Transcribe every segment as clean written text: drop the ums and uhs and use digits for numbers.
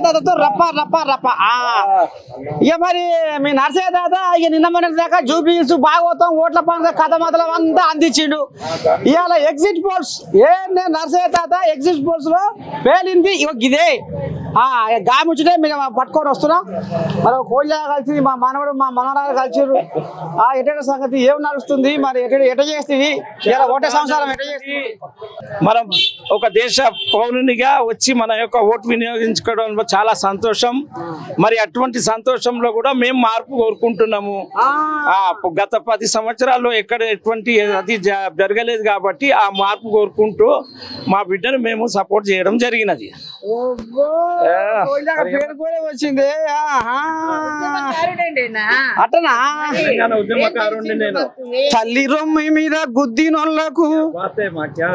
తాతతో రప్ప రప్ప రప్ప. ఇక మరి మీ నర్సయ్య తాత ఇక నిన్న మొన్న దాకా జూబ్లీస్ భాగవతం ఓట్ల పండుగ కథ మొదలం అంతా అందించిండు. ఇవాళ ఎగ్జిట్ పోల్స్ నర్సయ్య తాత ఎగ్జిట్ పోల్స్ లో పేలింది ఇదే గాముచ్చుటే మేము పట్టుకొని వస్తున్నాం. మరి కోళ్ళ కలిసి మా మనవడు మా మనవరాలు కలిసిరు. ఎట సంగతి ఏం నడుస్తుంది మరి ఎట చేస్తుంది ఇలా ఒకటే సంవత్సరం ఎట చేస్తుంది. మనం ఒక దేశ పౌరునిగా వచ్చి మన యొక్క ఓటు వినియోగించుకోవడంలో చాలా సంతోషం. మరి అటువంటి సంతోషంలో కూడా మేము మార్పు కోరుకుంటున్నాము. గత 10 సంవత్సరాల్లో ఎక్కడ ఎటువంటి అది జరగలేదు కాబట్టి ఆ మార్పు కోరుకుంటూ మా బిడ్డను మేము సపోర్ట్ చేయడం జరిగినది. వచ్చింది అట్టనా తల్లి రొమ్ము మీద గుద్ది నొల్లకు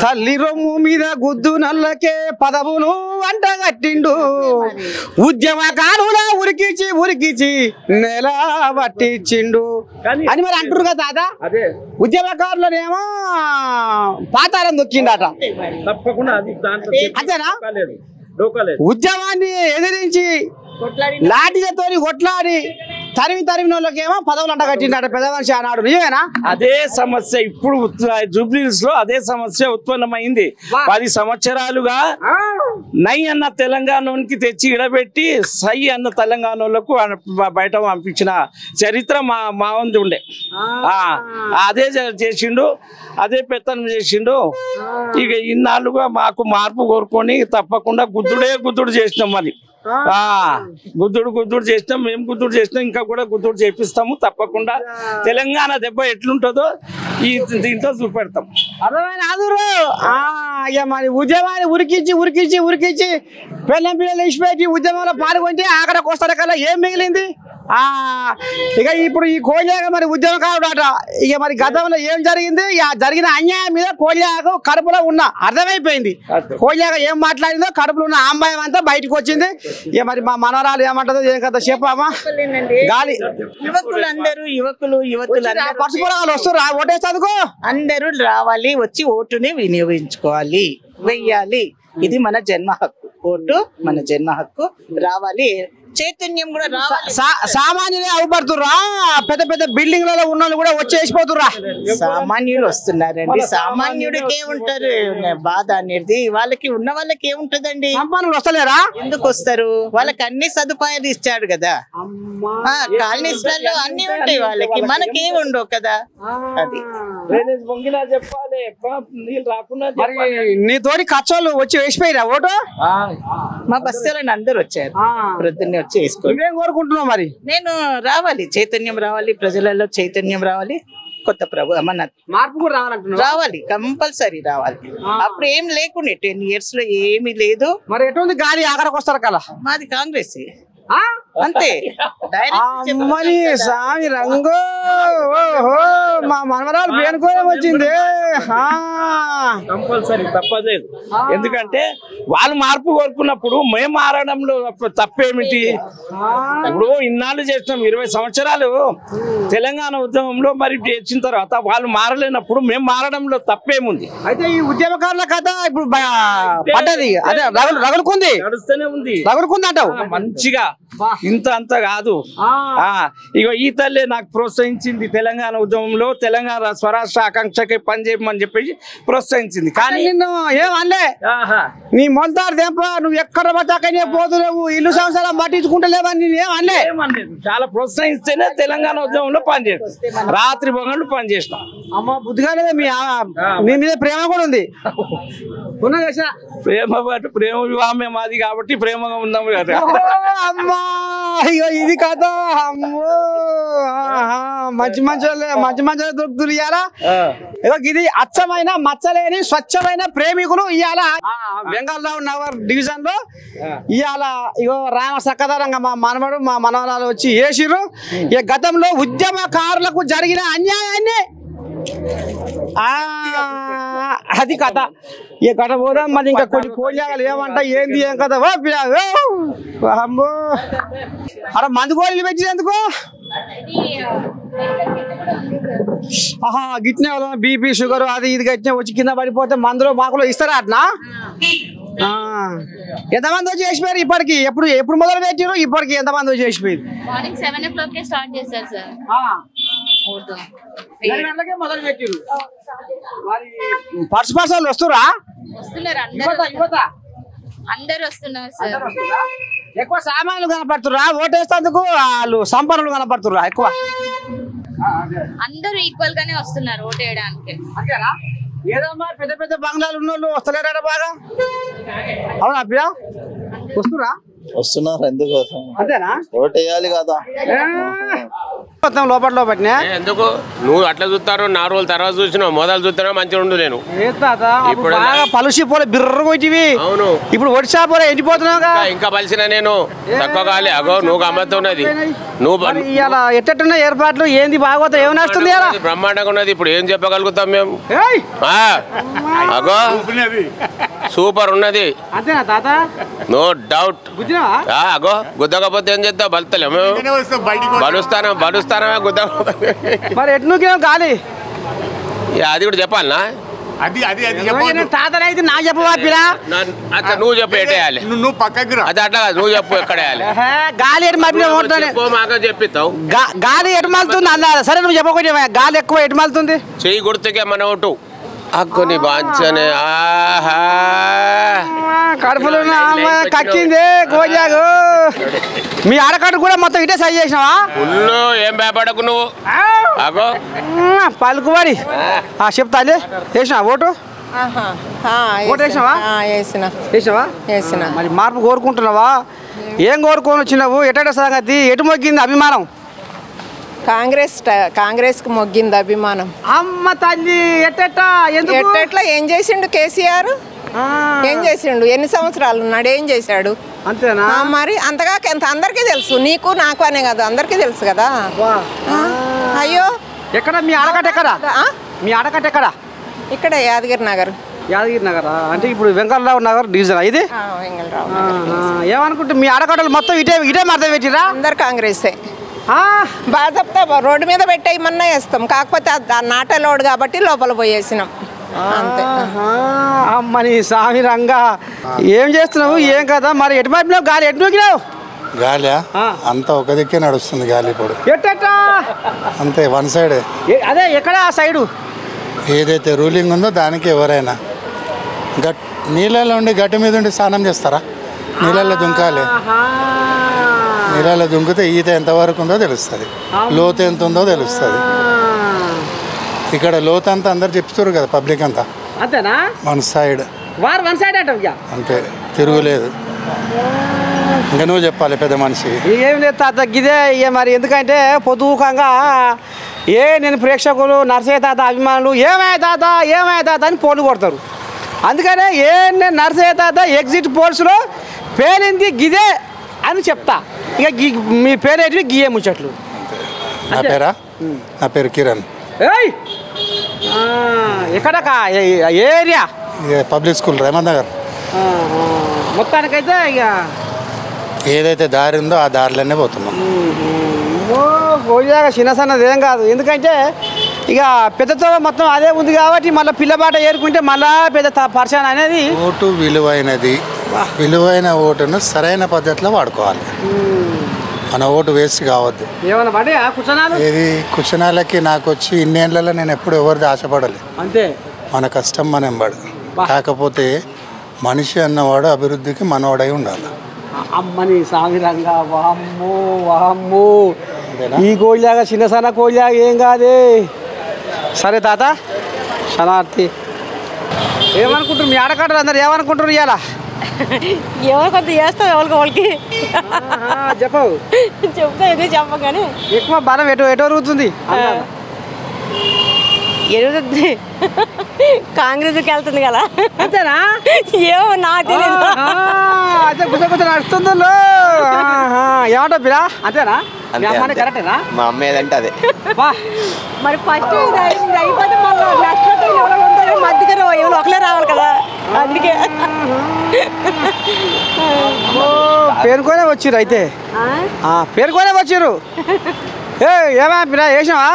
తల్లి రొమ్ము మీద గుద్దు నొల్లకే పదవులు అంట కట్టిండు. ఉద్యమకారులా ఉరికిచి నెల పట్టించిండు అని మరి అంటారు కదా తాత. ఉద్యమకారులనేమో పాతాళం దొక్కిండట. అంతేనా? ఉద్యమాన్ని ఎదిరించి లాఠీలతో కొట్లాడి తరిమి వాళ్ళకేమో పదవులు అంట కట్టిండట పెద్ద మనిషి ఆనాడు. నిజమేనా? అదే సమస్య ఇప్పుడు జూబ్లీస్ లో అదే సమస్య ఉత్పన్నమైంది. 10 సంవత్సరాలుగా నై అన్న తెలంగాణకి తెచ్చి ఇడబెట్టి సై అన్న తెలంగాణ వాళ్ళకు బయట పంపించిన చరిత్ర మా వంతు ఉండే. అదే చేసిండు, అదే పెత్తనం చేసిండు. ఇక ఇన్నాళ్ళుగా మాకు మార్పు కోరుకొని తప్పకుండా గుద్దుడు చేసినాం. మరి గుద్దుడు చేసినాం, మేము గుద్దుడు చేసినాం, ఇంకా కూడా గుద్దుడు చేపిస్తాము. తప్పకుండా తెలంగాణ దెబ్బ ఎట్లుంటుందో దీంట్లో చూపెడతాం. మరి ఉద్యమాన్ని ఉరికించి పిల్లలు ఇచ్చిపెట్టి ఉద్యమంలో పాల్గొంటే అక్కడికి వస్తాడు కల్లా ఏం మిగిలింది? ఇక ఇప్పుడు ఈ కోళ్ళాగ మరి ఉద్యమకారుడు అట. ఇక మరి గతంలో ఏం జరిగింది, జరిగిన అన్యాయం మీద కోళ్ళాగ కడుపులో ఉన్న అర్థమైపోయింది. కోళ్ళాగ ఏం మాట్లాడిందో కడుపులో ఉన్న ఆంబాయం అంతా బయటకు వచ్చింది. ఇక మరి మా మనవరాలు ఏమంటుందో ఏం కదా చెప్పామా? గాలి యువతులు పసుపురాలు వస్తారు ఓటేస్తాదుకో అందరూ రావాలి, వచ్చి ఓటుని వినియోగించుకోవాలి, వెయ్యాలి. ఇది మన జన్మ హక్కు. ఓటు మన జన్మ హక్కు. రావాలి, చైతన్యం కూడా రావాలి. సామాన్యులే అవుపడుతుర్రా, పెద్ద బిల్డింగ్లలో ఉన్న వాళ్ళు కూడా వచ్చేసిపోతుర్రా. సామాన్యులు వస్తున్నారండి. సామాన్యుడికి ఏముంటారు బాధ అనేది? వాళ్ళకి ఉన్న వాళ్ళకి ఏముంటదండి? వస్తలేరా? ఎందుకు వస్తారు? వాళ్ళకి అన్ని సదుపాయాలు ఇచ్చాడు కదా. కాలనీస్లలో అన్ని ఉంటాయి వాళ్ళకి, మనకేం ఉండవు కదా. అది నీతోటి ఖర్చులు వచ్చి వేసిపోయిరా ఓటు? మా బస్తీలను అందరు వచ్చారు, ప్రొద్దున్నే వచ్చి వేసుకోవాలి. కోరుకుంటున్నావు మరి? నేను రావాలి, చైతన్యం రావాలి, ప్రజలలో చైతన్యం రావాలి, కొత్త ప్రభు మన మార్పు కూడా రావాలంటున్నా. రావాలి, కంపల్సరీ రావాలి. అప్పుడు ఏం లేకుండే 10 years లో ఏమీ లేదు. మరి ఎటువంటి గాలి ఆఖరికి వస్తారు కదా? మాది కాంగ్రెస్ అంతే. అమ్మని స్వామి రంగు మా మనవరాలు పేనుకోవడం వచ్చింది. కంపల్సరీ తప్పలేదు. ఎందుకంటే వాళ్ళు మార్పు కోరుకున్నప్పుడు మేము మారడంలో తప్పేమిటి? ఇప్పుడు ఇన్నాళ్ళు చేసినాం, 20 సంవత్సరాలు తెలంగాణ ఉద్యమంలో మరి చేసిన తర్వాత వాళ్ళు మారలేనప్పుడు మేము మారడంలో తప్పేముంది? అయితే ఈ ఉద్యమకారుల కథ ఇప్పుడు పడ్డది, అదే రగులుకుంది, నడుస్తూనే ఉంది, రగులుకుంది అంటావు. మంచిగా ఇంత అంత కాదు. ఇక ఈ తల్లే నాకు ప్రోత్సహించింది తెలంగాణ ఉద్యమంలో. తెలంగాణ స్వరాష్ట్ర ఆకాంక్షకి పనిచేయమని చెప్పేసి ప్రోత్సహించింది. కానీ నిన్ను ఏమనలే, నీ మొంతారు దెంప నువ్వు ఎక్కడ పట్టాకనే పోతున్నావు, ఇల్లు సంవత్సరాలు పట్టించుకుంటలేవని నేను ఏమనలే. చాలా ప్రోత్సహిస్తేనే తెలంగాణ ఉద్యమంలో పనిచేస్తాం, రాత్రి పగళ్ళు పనిచేస్తాం. అమ్మ బుద్ధిగానే నీ మీద ప్రేమ కూడా ఉంది. ప్రేమ వివాహమే మాది కాబట్టి ప్రేమగా ఉన్నాము కదా. అమ్మా ఇది కదా. అమ్మో మంచి మంచి దొరుకుతురు ఇవాళ. ఇది అచ్చమైన మచ్చలేని స్వచ్ఛమైన ప్రేమికులు ఇవాళ బెంగాల్ నగర్ డివిజన్ లో ఇవాళ ఇగో రామ సక్కదరంగా మా మనవడు మా మనవరాలు వచ్చి వేసిర్రు. ఇక గతంలో ఉద్యమకారులకు జరిగిన అన్యాయాన్ని అది కథ. ఇక కథ పోదాం మరి. ఇంకా కొన్ని కోళ్ళాగలు ఏమంటా ఏంది ఏం కదా. అమ్మో అక్కడ మందు కోళ్ళు పెట్టినందుకు గిట్నే బీపీ షుగర్ అది ఇది గట్టిన వచ్చి కింద పడిపోతే మందులో మాకులో ఇస్తారా అట్నా? ఎంతమంది వచ్చి చేసిపోయారు ఇప్పటికి? ఎప్పుడు మొదలు పెట్టారు? ఇప్పటికి ఎంతమంది వచ్చి చేసిపోయారు? మార్నింగ్ 7 o'clock స్టార్ట్ చేశారు సార్. ఓటు మొదలు పెట్టారు. పర్సనల్ వస్తురా? వస్తున్నారు అందరు వస్తున్నారు సార్. ఎక్కువ సామాన్లు కనపడుతురా? ఓటేస్తేందుకు వాళ్ళు సంపన్నులు కనపడుతురా ఎక్కువ? అందరూ ఈక్వల్ గానే వస్తున్నారు ఓటు వేయడానికి. అంతేనా? ఏదమ్మా పెద్ద పెద్ద బంగ్లాలు ఉన్న వాళ్ళు వస్తలేరా బాగా? అవునా ప్రియా? వస్తురా? వస్తున్నారు ఎందుకోసం? అంతేనా? ఓటు వేయాలి కదా. లోపట్నే ఎందుకు నువ్వు అట్లా చూస్తారు? 4 రోజుల తర్వాత చూసినావు, మొదలు చూస్తున్నా మంచిగా ఉండు. నేను ఇప్పుడు పలుసి పోలే బిర్ర కొట్టివి. అవును, ఇప్పుడు ఒడిశా పోలే ఎండిపోతున్నావుగా. ఇంకా పలిసిన నేను తక్కువ కాలే. అగో నువ్వు గమ్మత్తున్నది. నువ్వు ఇలా ఎట్టట్టున్న ఏర్పాట్లు ఏంది బాగోతా? ఏమైనా వస్తుంది బ్రహ్మాండంగా ఉన్నది. ఇప్పుడు ఏం చెప్పగలుగుతాం మేము? అగో సూపర్ ఉన్నది. అంతేనా తాత? No doubt. అగో గుద్దకపోతే ఏం చేద్దాం? బలుతలే బలుస్తానా గుద్ద. మరి ఎట్లు గాలి అది కూడా చెప్పాలనా? తాతనైతే నాకు చెప్పవా పిరా? అట్లా నువ్వు చెప్పు ఎట్టేయాలి. నువ్వు పక్కకి అది అట్లా కాదు, నువ్వు చెప్పు ఎక్కడ వేయాలి. గాలి ఎటు మాకు చెప్పిస్తావు. గాలి ఎటు మలుతుంది అన్న? సరే నువ్వు చెప్పకపోతే గాలి ఎక్కువ ఎటు మలుతుంది? చెయ్యి గుర్తుకే మన ఓటు. అక్కుని బాంచనే. ఆహా కడుపులో కక్కింది గోజాగు. మీ ఆడకట్టు కూడా మొత్తం ఇటే సై చేసినావా? ఫుల్లు ఏం భయపడకు నువ్వు. అగో పలుకుబడి చెప్తా వేసినా ఓటు? మరి మార్పు కోరుకుంటున్నావా? ఏం కోరుకొని వచ్చినావు? ఎట్ట సంగతి? ఎటు మొగ్గింది అభిమానం? కాంగ్రెస్ కు మొగ్గింది అభిమానం. అమ్మ తల్లి ఎట్లా ఏం చేసిండు కేసీఆర్? ఏం చేసిండు? ఎన్ని సంవత్సరాలు ఉన్నాడు? ఏం చేశాడు? అంతేనా? మరి అంతగా అందరికీ తెలుసు. నీకు నాకు అనే కదా, అందరికీ తెలుసు కదా. అయ్యో ఎక్కడ మీ ఆడకట్ట? ఎక్కడ మీ ఆడకట్ట? ఎక్కడ? ఇక్కడ యాదగిరి నగర్. యాదగిరి నగర్ అంటే ఇప్పుడు వెంకటరావు నగర్ డివిజన్ ఇది. ఏమనుకుంటే మీ ఆడకట్టలు మొత్తం ఇటే మడత పెట్టిరా? అందరు కాంగ్రెసే. బాగా చెప్తా, రోడ్డు మీద పెట్టేయమన్నా వేస్తాం. కాకపోతే నాట లోడ్ కాబట్టి లోపల పోయేసినాం అంతే. అమ్మని స్వామి రంగా ఏం చేస్తున్నావు? ఏం కదా మరి? ఎటు పడినావు? గాలి ఎటు నూకినావు? గాలి అంతా ఒక దిక్కే నడుస్తుంది గాలి ఇప్పుడు. ఎట్టా అంతే వన్ సైడ్. అదే ఎక్కడ ఆ సైడు? ఏదైతే రూలింగ్ ఉందో దానికి ఎవరైనా నీళ్ళలో ఉండి గట్టి మీద ఉండి స్నానం చేస్తారా? నీళ్ళల్లో దుంకాలి. నీళ్ళలో దుంకితే ఈత ఎంతవరకు ఉందో తెలుస్తుంది, లోతు ఎంత ఉందో తెలుస్తుంది. ఇక్కడ లోతు అంతా అందరు చెప్తారు కదా, పబ్లిక్ అంతా. అంతేనా? వన్ సైడ్ అంతే, తిరుగులేదు. ఇంకా నువ్వు చెప్పాలి పెద్ద మనిషి. ఏం లేదు తాత గిదే ఇక మరి. ఎందుకంటే పొద్దుకంగా నేను ప్రేక్షకులు నర్సయ్య తాత అభిమానులు ఏమయ్య తాత అని పోలు కొడతారు. అందుకనే నర్సయ్య తాత ఎగ్జిట్ పోల్స్లో పేరింది గిదే అని చెప్తా. ఇక మీ పేరేంటి? గియే ముచ్చట్లు. నా పేరు కిరణ్. ఎక్కడ area? Public school Revanth Nagar. మొత్తానికైతే ఇక ఏదైతే దారి ఉందో ఆ దారిలోనే పోతున్నాం. పోయాక చిన్న సన్నది ఏం కాదు. ఎందుకంటే ఇక పెద్దతో మొత్తం అదే ఉంది కాబట్టి మళ్ళీ పిల్లబాట ఏరుకుంటే మళ్ళా పెద్ద పర్సన్ అనేది. ఓటు విలువైనది. విలువైన ఓటును సరైన పద్ధతిలో వాడుకోవాలి. మన ఓటు వేస్ట్ కావద్దు. ఏమన్నా పడే ఏది కుషనాలకి నాకు వచ్చి ఇన్నేళ్లలో నేను ఎప్పుడు ఎవరిది ఆశపడలే. అంతే, మన కష్టం మనం పడు. కాకపోతే మనిషి అన్నవాడు అభివృద్ధికి మనవాడై ఉండాలి. అమ్మని సామిరంగా వామ్మో వామ్మో. ఈ కోళ్ళగా చిన్న సన్న కోళ్ళగా ఏం కాదే. సరే తాత శనార్థి ఏమనుకుంటారు? మీ ఆడకాడలు అందరు ఏమనుకుంటారు? ఇవాళ ఎవరు కొంత చేస్తాం, ఎవరికి వాళ్ళకి చెప్పవు చెప్తా. ఎందుకు చెప్పం కానీ ఎక్కువ బలం ఎటు ఎరుగుతుంది? ఎరుగుతుంది కాంగ్రెస్కి వెళ్తుంది కదా. అంతేనా? ఏమో నాకు తెలియదు. అదే నడుస్తుందో ఏమంటావు పిరా? అంతేనా? కరెక్టేనా? మా అమ్మ ఏదంటే అదే. మరి ఫస్ట్ అయిపోతే మళ్ళీ మధ్యకర ఎవరు ఒకలే రావాలి కదా. అందుకే పేరుకోనే వచ్చిర్రు. అయితే పేరుకోనే వచ్చిర్రు. ఏమా పిరా వేసినావా?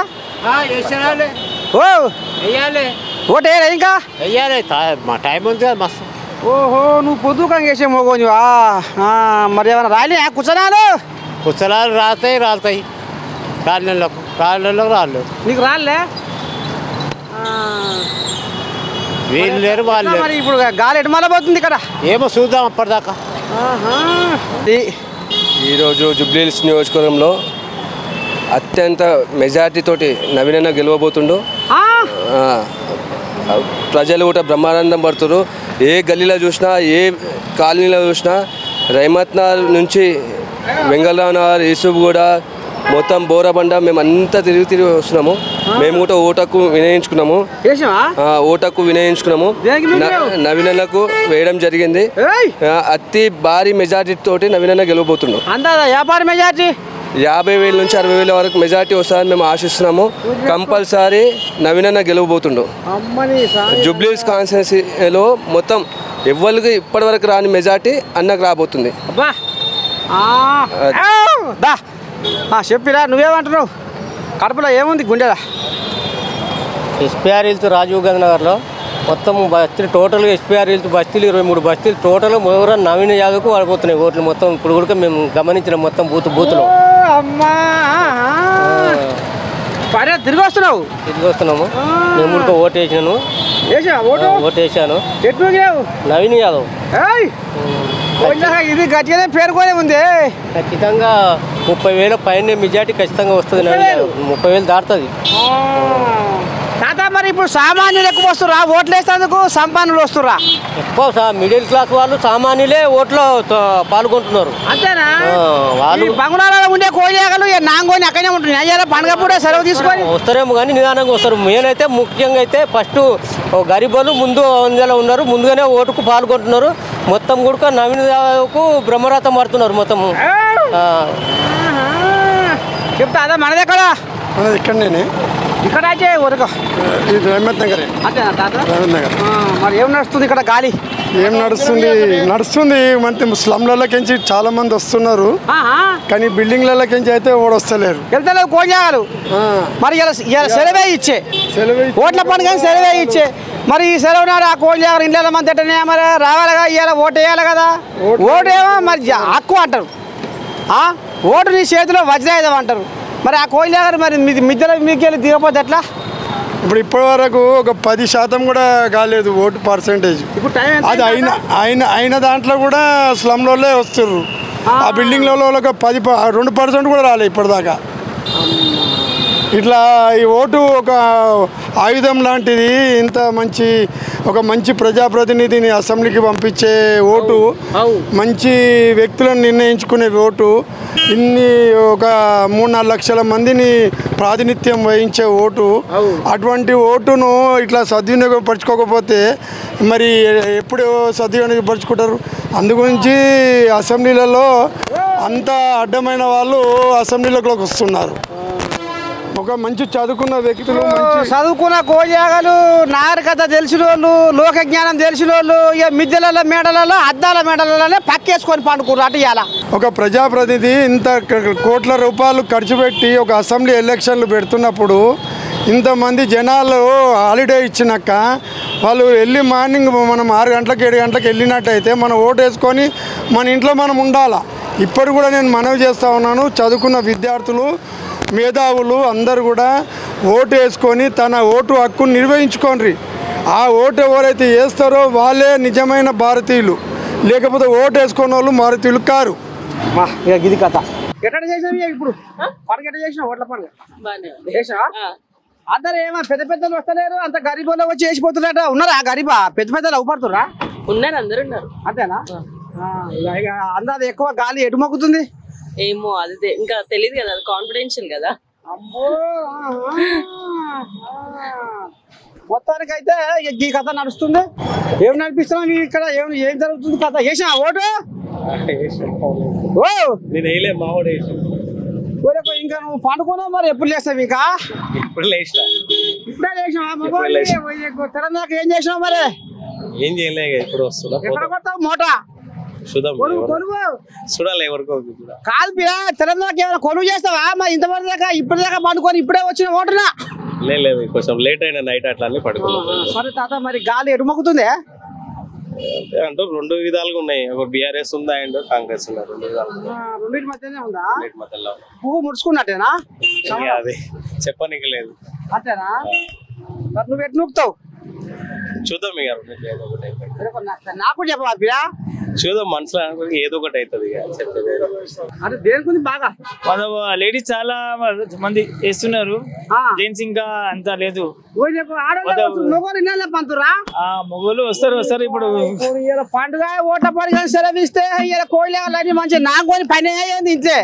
ఓ ఓటు వేయలే ఇంకా? వెయ్యాలి, మా టైం ఉంది కదా మస్తు. ఓహో నువ్వు పొద్దుకం చేసే మోగోనివా మరి ఏమైనా రాలి కుసరాలు పుస్తకాలు రాలుతాయి రాళ్ళకు రాళ్ళు నీకు రాలే వీళ్ళు లేరు వాళ్ళు లేరు. మరి ఇప్పుడు గాలి ఎటు మళ్ళీ పోతుంది ఇక్కడ ఏమో చూద్దాం అప్పటిదాకా. ఈరోజు జూబ్లీహిల్స్ నియోజకవర్గంలో అత్యంత మెజార్టీ తోటి నవీనన్న గెలవబోతుండు. ప్రజలు కూడా బ్రహ్మానందం పడుతున్నారు. ఏ గల్లీలో చూసినా ఏ కాలనీలో చూసినా రైమత్నార్ నుంచి వెంగళరావు నగర్ యూసుఫ్గూడ మొత్తం బోరబండ మేము అంతా తిరిగి వస్తున్నాము. మేము కూడా ఓటకు వినియోగించుకున్నాము. నవీనన్నకు వేయడం జరిగింది. అతి భారీ మెజార్టీ తోటి నవీనన్న గెలవబోతున్నాం. 50,000 నుంచి 60,000 వరకు మెజార్టీ వస్తుందని మేము ఆశిస్తున్నాము. కంపల్సరీ నవీనన్న గెలవబోతుండు. జూబ్లీహిల్స్ కాన్స్టిట్యున్సీలో మొత్తం ఎవ్వరికి ఇప్పటి వరకు రాని మెజార్టీ అన్నకు రాబోతుంది. చెప్పిరా నువ్వేమంటున్నావు? కడపలో ఏముంది గుండెలా? ఎస్పీఆర్ హిల్స్ రాజీవ్ గాంధీ నగర్లో మొత్తం బస్తీలు టోటల్గా ఎస్పీఆర్ హిల్స్ బస్తీలు 23 బస్తీలు టోటల్ ఎవరో నవీన యాదవ్కు పడిపోతున్నాయి ఓట్లు మొత్తం. ఇప్పుడు కూడా మేము గమనించిన మొత్తం బూతులో తిరిగి వస్తున్నాము. మేము కూడా ఓటు వేసినాను. ఓటు వేసాను నవీన్ యాదవ్. ఇది గట్టిగానే పేరుకోనే ఉంది. ఖచ్చితంగా 30,000 పైన మెజార్టీ ఖచ్చితంగా వస్తుంది. 30,000 దాటుతుంది. తాత మరి ఇప్పుడు సామాన్యులు ఎక్కువ వస్తురా ఓట్లు వేసేందుకు? సంపన్నులు వస్తురా ఎక్కువ? మిడిల్ క్లాస్ వాళ్ళు సామాన్యులే ఓట్లో పాల్గొంటున్నారు. అంతేనా? వాళ్ళు బంగుళాలలో ఉండే కోయగలు నాంగోని అక్కడనే ఉంటుంది. అయ్యారా పండుగ పూట సెలవు తీసుకొని వస్తారేమో కానీ నిదానంగా వస్తారు. మెయిన్ అయితే ముఖ్యంగా అయితే ఫస్ట్ గరీబులు ముందు అందులో ఉన్నారు. ముందుగానే ఓటుకు పాల్గొంటున్నారు. మొత్తం కూడా నవీన్ యాదవ్కు బ్రహ్మరథం పడుతున్నారు మొత్తం. చెప్తా అదే మనది ఎక్కడ? మనది ఇక్కడనే. ఇక్కడ అయితే ఊరుకో రహమత్ నగరే. అంతేనా తాత? రహమత్ నగర్. మరి ఏం నడుస్తుంది ఇక్కడ గాలి? ఏం నడుస్తుంది మంచి స్లమ్లలోకించి చాలా మంది వస్తున్నారు. కానీ బిల్డింగ్లలోకించి అయితే ఓడి వస్తలేరు. వెళ్తలేవు కోజాగాలు. మరి సెలవే ఇచ్చే ఓట్ల పండుగ సెలవే ఇచ్చే. మరి ఈ సెలవు నాడు ఆ కోజాగారు ఇంట్లో మంది ఎట్టనే మరి రావాలిగా. ఇవాళ ఓటు వేయాలి కదా. ఓటు ఏమో మరి హక్కు అంటారు. ఓటు నీ చేతిలో వజ్రాయుధం అంటారు. మరి ఆ కోయిలాగారు మరి మిద్దెల మీకెళ్ళి దిగపోతే ఎట్లా? ఇప్పటి వరకు ఒక 10% కూడా కాలేదు ఓటు పర్సెంటేజ్. అది అయిన దాంట్లో కూడా స్లమ్లోనే వస్తుర్రు. ఆ బిల్డింగ్లలో ఒక 2% కూడా రాలేదు ఇప్పటిదాకా. ఇట్లా ఈ ఓటు ఒక ఆయుధం లాంటిది. ఇంత మంచి ప్రజాప్రతినిధిని అసెంబ్లీకి పంపించే ఓటు, మంచి వ్యక్తులను నిర్ణయించుకునే ఓటు, ఇన్ని ఒక 3-4 లక్షల మందిని ప్రాతినిధ్యం వహించే ఓటు. అటువంటి ఓటును ఇట్లా సద్వినియోగపరచుకోకపోతే మరి ఎప్పుడు సద్వినియోగపరుచుకుంటారు? అందుగురించి అసెంబ్లీలలో అంత అడ్డమైన వాళ్ళు అసెంబ్లీలోకి వస్తున్నారు. ఒక మంచి చదువుకున్న వ్యక్తులు, చదువుకున్న కోజాగలు, నాగరికత తెలిసిన వాళ్ళు, లోక జ్ఞానం తెలిసిన వాళ్ళు ఇక మిద్దెల మేడలలో అద్దాల మేడలలోనే పక్కేసుకొని పండుకున్నారు. అటు ఇవాళ ఒక ప్రజాప్రతినిధి ఇంత కోట్ల రూపాయలు ఖర్చు పెట్టి ఒక అసెంబ్లీ ఎలక్షన్లు పెడుతున్నప్పుడు ఇంతమంది జనాలు హాలిడే ఇచ్చినాక వాళ్ళు వెళ్ళి మార్నింగ్ మనం 6 గంటలకు 7 గంటలకు వెళ్ళినట్టయితే మనం ఓటు వేసుకొని మన ఇంట్లో మనం ఉండాలా. ఇప్పుడు కూడా నేను మనవి చేస్తూ ఉన్నాను, చదువుకున్న విద్యార్థులు, మేధావులు అందరూ కూడా ఓటు వేసుకొని తన ఓటు హక్కును నిర్వహించుకోండి. ఆ ఓటు ఎవరైతే వేస్తారో వాళ్ళే నిజమైన భారతీయులు. లేకపోతే ఓటు వేసుకున్న వాళ్ళు భారతీయులు కారు. ఇది కథ ఎట్లా చేసినా ఇప్పుడు పండుగ ఎట్లా చేసినా ఓట్ల పండుగ చేసినా? అందరు ఏమో పెద్దలు వస్తలేరు. అంత గరీబులో వచ్చి వేసిపోతున్నారట. ఉన్నారా గరీబా? పెద్దలు అవుపడుతురా? ఉన్నారు, అందరు ఉన్నారు. అంతేనా? అందరూ ఎక్కువ గాలి ఎటు మొక్కుతుంది ఏమో అది ఇంకా తెలియదు కదా, అది కాన్ఫిడెన్షియల్ కదా. అమ్మో మొత్తానికి అయితే ఈ కథ నడుస్తుంది. ఏం నడిపిస్తున్నాం ఇక్కడ? ఏం జరుగుతుంది కథ? వేసా ఓటు? ఇంకా నువ్వు పండుకున్నావు. మరి ఎప్పుడు లేస్తావు? ఇంకా ఇప్పుడే లేచినా. తెలంగాణ ఏం చేసినావు? మరి ఏం చేయలే, ఇప్పుడు వస్తున్నా. ఎక్కడ కొడతావు మోటా? కాదు పిల్ల, తెలంగాణకి ఏమైనా కొనుగోలు చేస్తావా? మరి ఇంతవరకు దాకా ఇప్పటిదాకా పండుకొని ఇప్పుడే వచ్చిన ఓటునా? లేదు, కొంచెం లేట్ అయిన నైట్ అట్లా పడుకున్నాం. సరే తాత, మరి గాలి ఎటు మొక్కుతుంది? అంటే రెండు విధాలుగా ఉన్నాయి. ఒక బీఆర్ఎస్ ఉందా అండ్ కాంగ్రెస్ ఉందా, రెండు విధాలు రెండింటి మధ్యనే ఉందా? మధ్యలో పువ్వు ముడుచుకున్నట్టేనా? అది చెప్పనీకి లేదు. అంతేనా? మరి నువ్వు ఎటు నూకుతావు? చూద్దాం ఇక ఏదో ఒకటి అవుతుంది. నాకు చెప్పవా పిల్ల? చూద్దాం, మనసులో అనుకుని ఏదో ఒకటి అవుతుంది ఇక చెప్పేది. అంటే దేనికి బాగా లేడీస్ చాలా మంది వేస్తున్నారు, జెంట్స్ ఇంకా అంత లేదు. మొగోళ్ళు వస్తారు ఇప్పుడు పండుగ ఓట్ల పండుగ సెలవిస్తే కోయిలన్నీ మంచి నాకు పని అయ్యింది ఇంతే.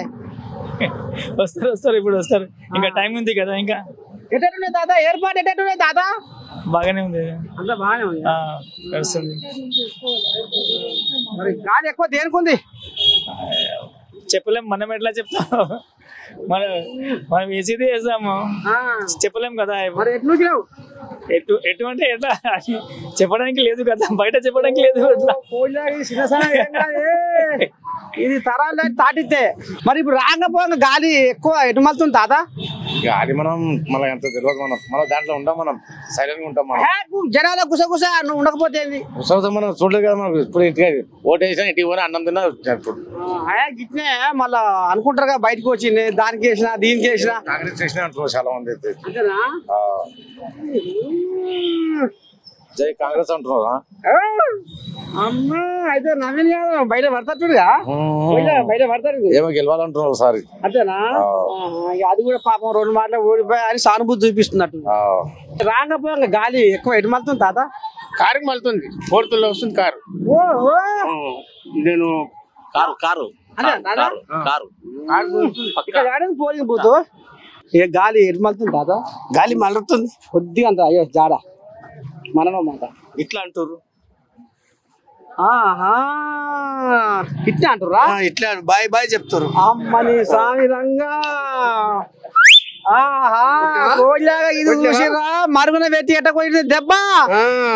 వస్తారు ఇప్పుడు వస్తారు, ఇంకా టైం ఉంది కదా. ఇంకా ఎట్టున్నాయి దాదా ఏర్పాటు? ఎట్టున్నాయి దాదా? బాగానే ఉంది, అంతా బాగానే ఉంది. నడుస్తుంది. మరి గాలి ఎక్కువ దేనికుంది చెప్పలేం, మనం ఎట్లా చెప్తాం? మనం వేసేది వేసాము, చెప్పలేం కదా. మరి ఎటు అంటే ఎట్లా చెప్పడానికి లేదు కదా, బయట చెప్పడానికి లేదు. ఇది తరాలు తాటితే మరి ఇప్పుడు రాకపోగా గాలి ఎక్కువ ఎటు మలుతుంది తాత? గాలి మనం మళ్ళీ ఎంత తెలియదు, మనం దాంట్లో ఉంటాం, మనం సైలెంట్ గా ఉంటాం. మనం జనాల గుసగుస నువ్వు ఉండకపోతే మనం చూడలేదు కదా. మనం ఇప్పుడు ఇంటికి ఓటు వేసినా ఇంటికి పోయినా అన్నం తిన్నా గిట్నే మళ్ళా అనుకుంటారుగా బయటకు వచ్చింది, దానికి వేసినా దీనికి వేసినా. కాంగ్రెస్ చేసినా అంటున్నారు చాలా మంది అయితే. జై కాంగ్రెస్ అంటున్నారా? అమ్మా అయితే నవీన్ యాదవ్ బయట పడతాడుగా, బయట పడతాడు, ఏమో గెలవాలంటున్నారు ఒకసారి. అంతేనా? అది కూడా పాపం 2 మాటలు ఓడిపోయి అని సానుభూతి చూపిస్తున్నట్టు. రాకపోగా గాలి ఎక్కువ ఎటు మలుతుంది తాత? కారుకి మలుతుంది, పోర్తుల్లో వస్తుంది కారు. నేను కారు పోలింగ్ బూత్ ఏ గాలి ఎటు మలుతుంది తాత? గాలి మలుతుంది కొద్దిగా అంత. అయ్యో జాడ మనలో మాట ఇట్లా అంటారు. ఇట్లా అంటురా? ఇట్లా బాయ్ బాయ్ చెప్తారు. అమ్మని సామి రంగా కోడిలాగా ఇది చూసిరా, మరుగున పెట్టి ఎట్ట పోయింది దెబ్బ.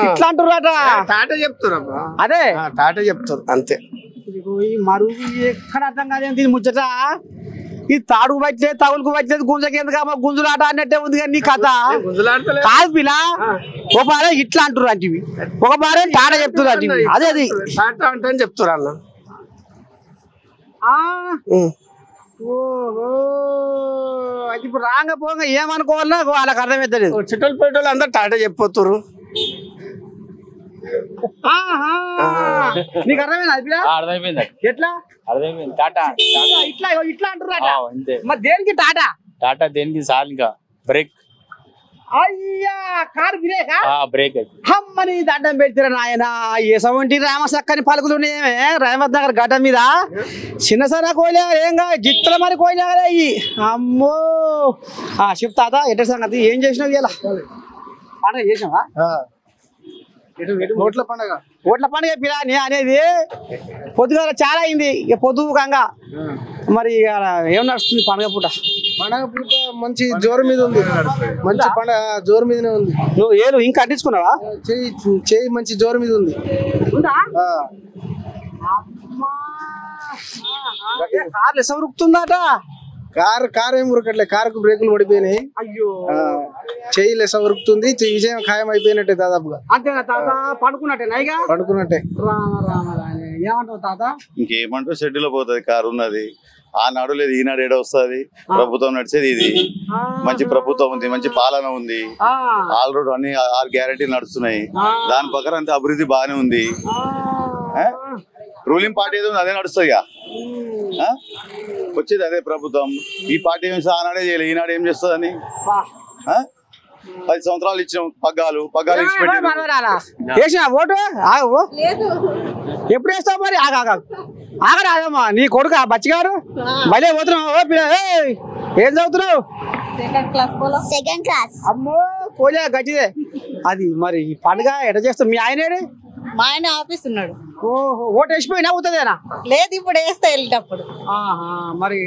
ఇట్లా అంటున్నారట. తాట చెప్తారు. అదే తాట చెప్తారు అంతే. మరుగు ఎక్కడ అర్థం కాదేం దీని ముచ్చట. ఈ తాడుకు పట్టలేదు, తగులుకు పట్టలేదు, గుంజకి ఎందుకమ్మా గుంజులాట అన్నట్టే ఉంది కానీ నీ కథ కాదు పిల్ల. ఒక పారే ఇట్లా అంటారు అంటివి, ఒక పారే తాట చెప్తారు అంటివి. అదే అది తాట అంటే చెప్తారు అన్న. ఓహో ఇప్పుడు రాంగ పోగా ఏమనుకోవాలన్నా వాళ్ళకి అర్థమవుతుంది. చుట్టలు పెట్టాలి అందరు టాటా చెప్పొత్తురు. నీకు అర్థమైంది అది? అర్థమైపోయింది. ఎట్లా అర్థమైపోయింది? టాటా ఇట్లా ఇట్లా అంటారు. మరి దేనికి టాటా? టాటా దేనికి సార్ ఇంకా బ్రేక్. అయ్యా కారు బ్రేకా? బ్రేక్. అమ్మని దండం పెడతారా నాయన. ఎసవంటి రామసక్కని పలుకులు ఉన్నాయేమే రేవంత్ నగర్ గడ్డ మీద. చిన్న సన్న కోయిలే ఏంగా జిత్తుల మరి కోయిలే అయ్యి. అమ్మో చెప్తాదా ఎట్ట సంగతి? ఏం చేసినావు ఇలా? పండుగ చేసినావా? ఓట్ల పండుగ. ఓట్ల పండుగ పిల్ల అనేది పొద్దుగాల చాలా అయింది. ఇక పొద్దుకంగా మరి ఏం నడుస్తుంది పండుగ పూట? పండుగ పూట మంచి జోరు మీద ఉంది. మంచి పండుగ జోరు మీదనే ఉంది. నువ్వు ఏలు ఇంకా కట్టించుకున్నావా? చేయి మంచి జోరు మీద ఉంది. కార్లు ఎస ఉరుకుతుందట. కారు ఏం ఉరకట్లే, కారుకు బ్రేకులు పడిపోయినాయి. అయ్యో చెయ్యి లెస ఉరుకుతుంది. విజయం ఖాయం అయిపోయినట్టే దాదాపుగా. అంతేనా తాత? పడుకున్నట్టేనా? ఇక పడుకున్నట్టే. ఏమంటావు తాత? ఇంకేమంటూ షెడ్యూల్ పోతుంది. కారు ఉన్నది, ఆనాడు లేదు ఈనాడు ఏడ వస్తుంది. ప్రభుత్వం నడిచేది ఇది. మంచి ప్రభుత్వం ఉంది, మంచి పాలన ఉంది. ఆల్రెడీ అన్ని 6 గ్యారెంటీలు నడుస్తున్నాయి. దాని ప్రకారం అంత అభివృద్ధి బాగానే ఉంది. రూలింగ్ పార్టీ ఏదో అదే నడుస్తుంది. వచ్చేది అదే ప్రభుత్వం. ఈ పార్టీ ఏం ఆనాడే చేయలేదు, ఈనాడు ఏం చేస్తుందని 10 సంవత్సరాలు ఇచ్చినాం. పగ్గాలు ఇచ్చి వేసినా ఓటు ఆగవు. ఎప్పుడు వేస్తావు మరి? ఆగరాదమ్మా నీ కొడుకు బచ్చిగారు మళ్ళీ పోతున్నావు. ఏం చదువుతున్నావు? Second class. అమ్మో కోలే గట్టిదే. అది మరి పండుగ ఎట చేస్తావు? మీ ఆయనేడు? మా ఆయన ఆఫీస్ ఉన్నాడు. ఓహో ఓటు వేసిపోయినా అవుతుందేనా? లేదు ఇప్పుడు వేస్తా వెళ్ళేటప్పుడు. మరి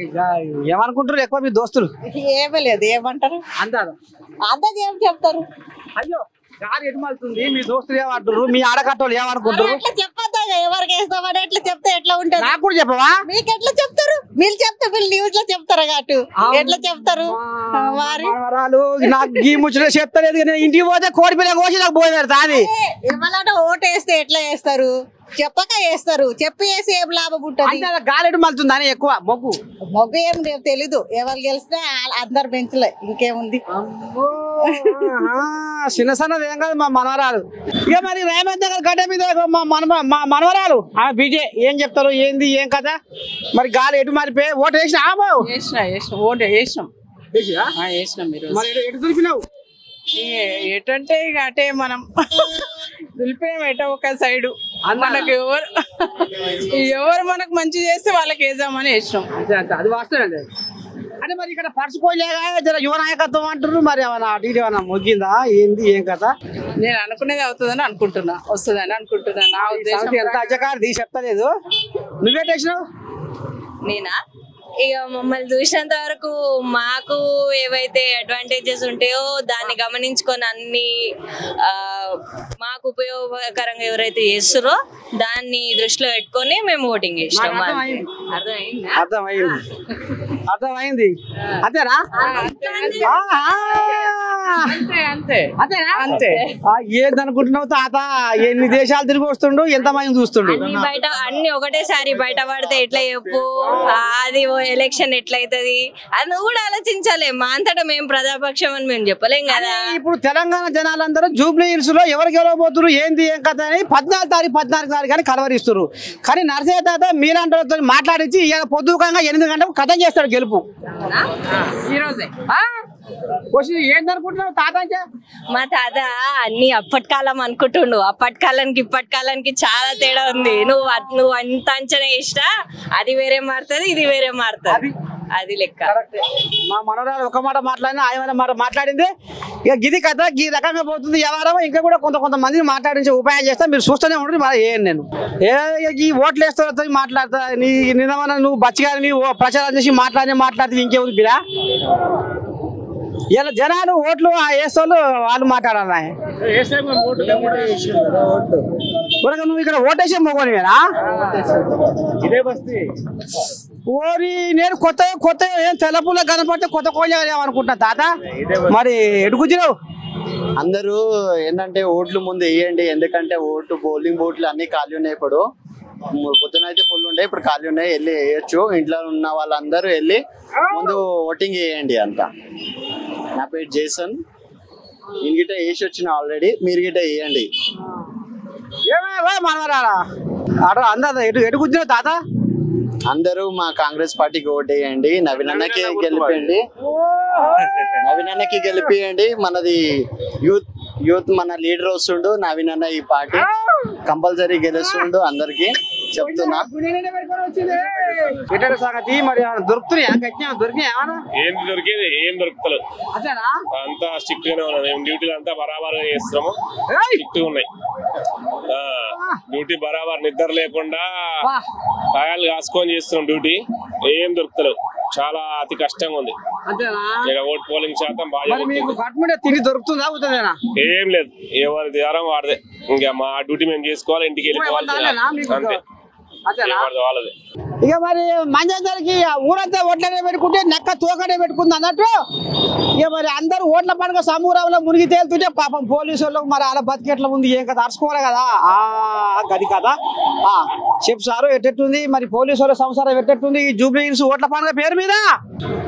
ఏమనుకుంటారు ఎక్కువ మీ దోస్తులు? ఏమీ లేదు. ఏమంటారు? అంటారు అందరు ఏం చెప్తారు? అయ్యో గాలి ఎటు మలుతుంది, మీ దోస్తులు ఏమంటారు, మీ ఆడకట్టోళ్ళు ఏమనుకుంటారు? చెప్పొద్దు ఎవరికి వేస్తామని ఎట్లా చెప్తే ఎట్లా ఉంటుంది? నాకు కూడా చెప్పవా? మీకు ఎట్లా చెప్తారు? మీరు చెప్తే వీళ్ళు న్యూస్ లో చెప్తారు అటు ఎట్లా చెప్తారు? మరి నాకు ఈ ముచ్చట చెప్తలేదు. ఇంటికి పోతే కోడి పిల్ల కోసి నాకు పోయి పెడతా. అది ఎవరైనా ఓటు వేస్తే ఎట్లా వేస్తారు? చెప్పక వేస్తారు. చెప్పి వేసి ఏం లాభం ఉంటుంది? గాలిడు మలుతుందని ఎక్కువ మొగ్గు ఏం తెలీదు. ఎవరు గెలిస్తే అందరు బెంచ్లే, ఇంకేముంది? చిన్న సన్నది ఏం కాదు మా మనవరాలు. ఇక మరి రేవంత్ దగ్గర గడ్డ మీద మా మనవరాలు ఆమె బీజే ఏం చెప్తారు, ఏంది ఏం కథ? మరి గాలి ఎటు మారిపోయి ఓటు వేసిన ఓటు వేసినాం మరి ఎటు దులిపినావు? ఎటంటే ఇక అటే మనం దులిపేం ఎట ఒక సైడు. మనకు ఎవరు మనకు మంచి చేస్తే వాళ్ళకి వేద్దామని వేసినాం. అది వాస్తవం. అంటే మరి ఇక్కడ పరుచుకోలేగా జర యువ నాయకత్వం అంటారు. మరి ఏమన్నా అటు ఇటు ఏమన్నా మొగ్గిందా, ఏంది ఏం కథ? నేను అనుకునేది అవుతుందని అనుకుంటున్నా, వస్తుందని అనుకుంటున్నా. నా ఉద్దేశం ఎంత అజ్జకారు చెప్తలేదు. నువ్వేటేసినావు? నేనా? ఇక మమ్మల్ని చూసినంత వరకు మాకు ఏవైతే అడ్వాంటేజెస్ ఉంటాయో దాన్ని గమనించుకొని అన్ని మాకు ఉపయోగకరంగా ఎవరైతే చేస్తారో దాన్ని దృష్టిలో పెట్టుకొని మేము ఓటింగ్ చేసినాం. అర్థమైంది. అంతేనా? అంతే. ఏందనుకుంటున్నావు తాత? ఎన్ని దేశాలు తిరిగి వస్తుండు, ఎంత మంది చూస్తుండు. బయట అన్ని ఒకటేసారి బయట పడితే ఎట్లా చెప్పు, అది ఎలక్షన్ ఎట్లయితది అది నువ్వు కూడా ఆలోచించాలి. మా అంతటా మేము ప్రజాపక్షం అని మేము చెప్పలేం కదా. ఇప్పుడు తెలంగాణ జనాలందరూ జూబ్లీ హిల్స్ లో ఎవరు గెలవబోతున్నారు, ఏంది ఏం కథ అని 14 తారీఖు కానీ కలవరిస్తున్నారు. కానీ నరసయ్య తాత మీలాంటి మాట్లాడించి పొద్దుకంగా 8 గంటలకు కథం చేస్తాడు గెలుపు ఈ రోజే. ఏందనుకుంటున్నావు తాత? మా తాత అన్ని అప్పటి కాలం అనుకుంటుండు. అప్పటి కాలానికి ఇప్పటి కాలానికి చాలా తేడా ఉంది. నువ్వు అంత అంచనా వేసినా అది వేరే మారుతుంది, ఇది వేరే మారుతుంది. అది లెక్క. మా మనవరాలు ఒక మాట మాట్లాడినా ఆయన మాట మాట్లాడింది. ఇక గిది కథ ఈ రకంగా పోతుంది వ్యవహారం. ఇంకా కూడా కొంతమందిని మాట్లాడించే ఉపాయం చేస్తా, మీరు చూస్తూనే ఉంటుంది. మరి నేను ఈ ఓట్లు వేస్తా మాట్లాడతా, నీ నిన్న నువ్వు బచ్చిగాని ప్రచారం చేసి మాట్లాడితే ఇంకేముంది బిరా? ఇలా జనాలు ఓట్లు వేసేవాళ్ళు వాళ్ళు మాట్లాడాలి. నువ్వు ఇక్కడ ఓటేసే మొగోనివేనా? ఓరి నేను కొత్త ఏం తెల్లపూల కనపడితే కొత్త కోయమనుకుంటున్నా తాత. మరి ఎటు కూర్చున్నావు? అందరూ ఏంటంటే ఓట్లు ముందు వేయండి, ఎందుకంటే పోలింగ్ బూట్లు అన్ని ఖాళీ ఉన్నాయి. ఇప్పుడు పొద్దున అయితే ఫుల్ ఉండే, ఇప్పుడు ఖాళీ ఉన్నాయి, వెళ్ళి వేయచ్చు. ఇంట్లో ఉన్న వాళ్ళందరూ వెళ్ళి ముందు ఓటింగ్ వేయండి అంట. నా పేరు జేసన్, నేను గిట్ట వేసి వచ్చిన ఆల్రెడీ, మీరు గిట్ట వేయండి. ఎటు కూర్చున్నావు తాత? అందరూ మా కాంగ్రెస్ పార్టీకి ఓటు వేయండి, నవీన్ అన్నకి గెలిపియండి, మనది యూత్ మన లీడర్ వస్తుండు నవీన్ అన్న. ఈ పార్టీ కంపల్సరీ గెలుస్తుండు, అందరికి చెప్తున్నా. ఏం దొరుకుతలేదు, అంతా స్ట్రిక్ట్ గానే ఉన్నాం. మేము డ్యూటీలు అంతా బరాబర్ చేస్తున్నాము, స్ట్రిక్ట్ ఉన్నాయి. డ్యూటీ బరాబర్, నిద్ర లేకుండా కాయాలు కాసుకొని చేస్తున్నాం డ్యూటీ. ఏం దొరుకుతలేవు, చాలా అతి కష్టంగా ఉంది. ఓట్ పోలింగ్ శాతం బాగా ఏం లేదు, ఎవరి ద్వారా వాడదే. ఇంకా మా డ్యూటీ మేము చేసుకోవాలి, ఇంటికి వెళ్ళిపోవాలి అంతే. వాళ్ళదే. ఇక మరి మంజరికి ఊరంతా ఓట్లనే పెట్టుకుంటే నెక్క తోకనే పెట్టుకుంది అన్నట్టు. ఇక మరి అందరూ ఓట్ల పండుగ సమూరంలో మునిగి తేలుతుంటే పాపం పోలీసు వాళ్ళకు మరి అలా బతికెట్లా ఉంది, ఏం కదా అరుచుకోవాలి కదా. గది కదా చెప్పు సారు, ఎట్టెట్టుంది మరి పోలీసు వాళ్ళ సంసారం ఎట్టెట్టుంది ఈ జూబ్లీ హిల్స్ ఓట్ల పండుగ పేరు మీద?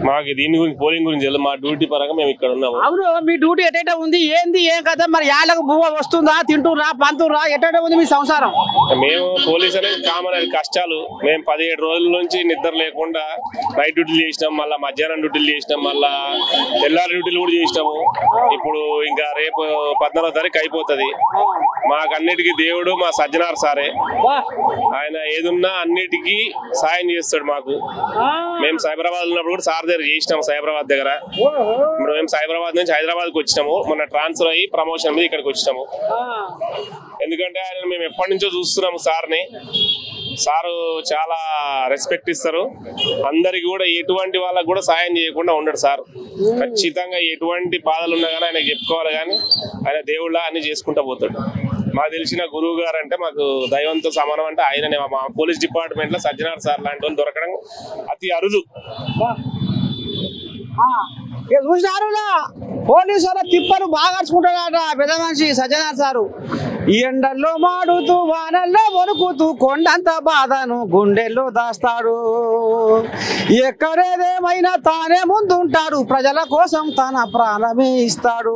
మాకు దీని గురించి పోలింగ్ గురించి మా డ్యూటీ పరంగా మేము ఇక్కడ ఉన్నాము. అవును, మీ డ్యూటీ ఎట్ట ఉంది, ఏంది ఏం కదా? మరి యాళ్ళకు బువ్వ వస్తుందా, తింటురా పంతురా, ఎట్ట ఉంది మీ సంసారం? మేము పోలీసు అనేది కామన్, అది కష్టాలు. మేము 17 రోజుల నుంచి నిద్ర లేకుండా నైట్ డ్యూటీలు చేసినాం, మళ్ళీ మధ్యాహ్నం డ్యూటీలు చేసినాం, మళ్ళా తెల్లారి డ్యూటీలు కూడా చేసినాము. ఇప్పుడు ఇంకా రేపు 14వ తారీఖు అయిపోతుంది. మాకు అన్నిటికీ దేవుడు మా సజ్జనార్ సారే. ఆయన ఏదున్నా అన్నిటికీ సాయం చేస్తాడు మాకు. మేము సైబరాబాద్ ఉన్నప్పుడు కూడా సార్ దగ్గర చేసినాము, సైబరాబాద్ దగ్గర. ఇప్పుడు మేము సైబరాబాద్ నుంచి హైదరాబాద్కి వచ్చినాము, మొన్న ట్రాన్స్ఫర్ అయ్యి ప్రమోషన్ మీద ఇక్కడికి వచ్చినాము. ఎందుకంటే ఆయన మేము ఎప్పటి నుంచో చూస్తున్నాము సార్ని. సారు చాలా రెస్పెక్ట్ ఇస్తారు అందరికి కూడా, ఎటువంటి వాళ్ళకు కూడా సాయం చేయకుండా ఉండడు సార్. ఖచ్చితంగా ఎటువంటి బాధలు ఉన్నా కానీ ఆయన చెప్పుకోవాలి, కానీ ఆయన దేవుళ్ళ అన్ని చేసుకుంటా పోతాడు. మాకు తెలిసిన గురువు గారు అంటే మాకు దైవంతో సమానం అంటే ఆయననే. మా పోలీస్ డిపార్ట్మెంట్ లో సజ్జనార్ సార్ లాంటి వాళ్ళు దొరకడం అతి అరుదు. చూసినారులా పోలీసు వాళ్ళ తిప్పలు బాగా అరుచుకుంటాడట పెద్ద మనిషి సజ్జనార్ సారు. ఎండల్లో మాడుతూ వానల్లో వణుకుతూ కొండంత బాధను గుండెల్లో దాస్తాడు. ఎక్కడేదేమైనా తానే ముందుంటాడు, ప్రజల కోసం తన ప్రాణమే ఇస్తాడు.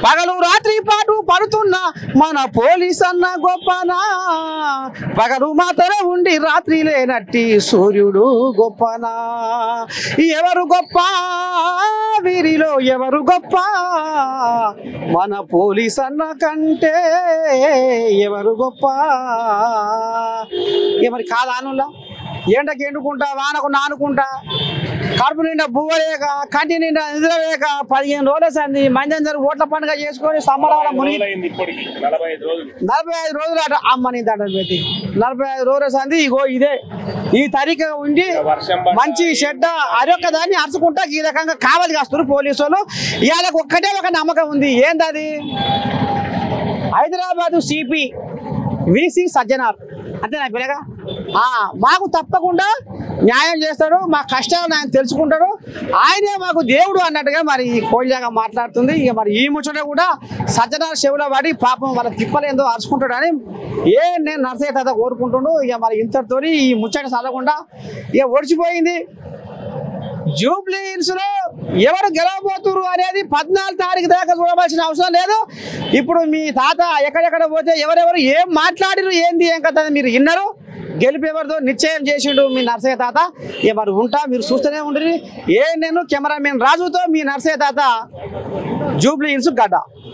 పగలు రాత్రి పాటు పడుతున్న మన పోలీస్ అన్న గొప్పనా, పగలు మాత్రమే ఉండి రాత్రి లేనట్టి సూర్యుడు గొప్పనా. ఎవరు గొప్ప వీరిలో ఎవరు గొప్ప, మన పోలీస్ అన్న కంటే ఎవరు గొప్ప. మరి కాదానులా ఎండకి ఎండుకుంటా వానకు నానుకుంటా కడుపు నిండా బువ్వలేక కంటి నిండా నిద్రలేక 15 రోజుల సంది మంజందరూ ఓట్ల పండుగ చేసుకొని సంబరాల మునిగి 45 రోజులు అట. అమ్మని దండలు పెట్టి 45 రోజుల సంది ఇగో ఇదే ఈ తరీక ఉండి మంచి చెడ్డ అరొక్క దాన్ని అరుచుకుంటా ఈ రకంగా కావాలి కాస్తారు పోలీసు వాళ్ళు. ఇవాళకు ఒక్కటే ఒక నమ్మకం ఉంది, ఏందది? హైదరాబాదు సిపి విసి సజ్జనార్ అంతే నా పిల్లగా. మాకు తప్పకుండా న్యాయం చేస్తాడు, మా కష్టాలను ఆయన తెలుసుకుంటాడు, ఆయనే మాకు దేవుడు అన్నట్టుగా మరి ఈ కోయిలాగా మాట్లాడుతుంది. ఇక మరి ఈ ముచ్చట కూడా సజ్జనార్ చెవులో పడి పాపం వాళ్ళ తిప్పలేందో అరుచుకుంటాడు అని నేను నర్సయ్య తాత కోరుకుంటుండు. ఇక మరి ఇంతటితో ఈ ముచ్చట చదవకుండా ఇక ఒడిచిపోయింది. జూబ్లీ హిల్స్ లో ఎవరు గెలవబోతున్నారు అనేది 14 తారీఖు దాకా చూడవలసిన అవసరం లేదు. ఇప్పుడు మీ తాత ఎక్కడెక్కడ పోతే ఎవరెవరు ఏం మాట్లాడిరు ఏంది ఏం కదా మీరు విన్నారు. గెలిపేవారితో నిశ్చయం చేసిండు మీ నర్సయ్య తాత. మరి ఉంటా మీరు చూస్తూనే ఉండరు. నేను కెమెరామెన్ రాజుతో మీ నర్సయ్య తాత, జూబ్లీ హిల్స్ గడ్డ.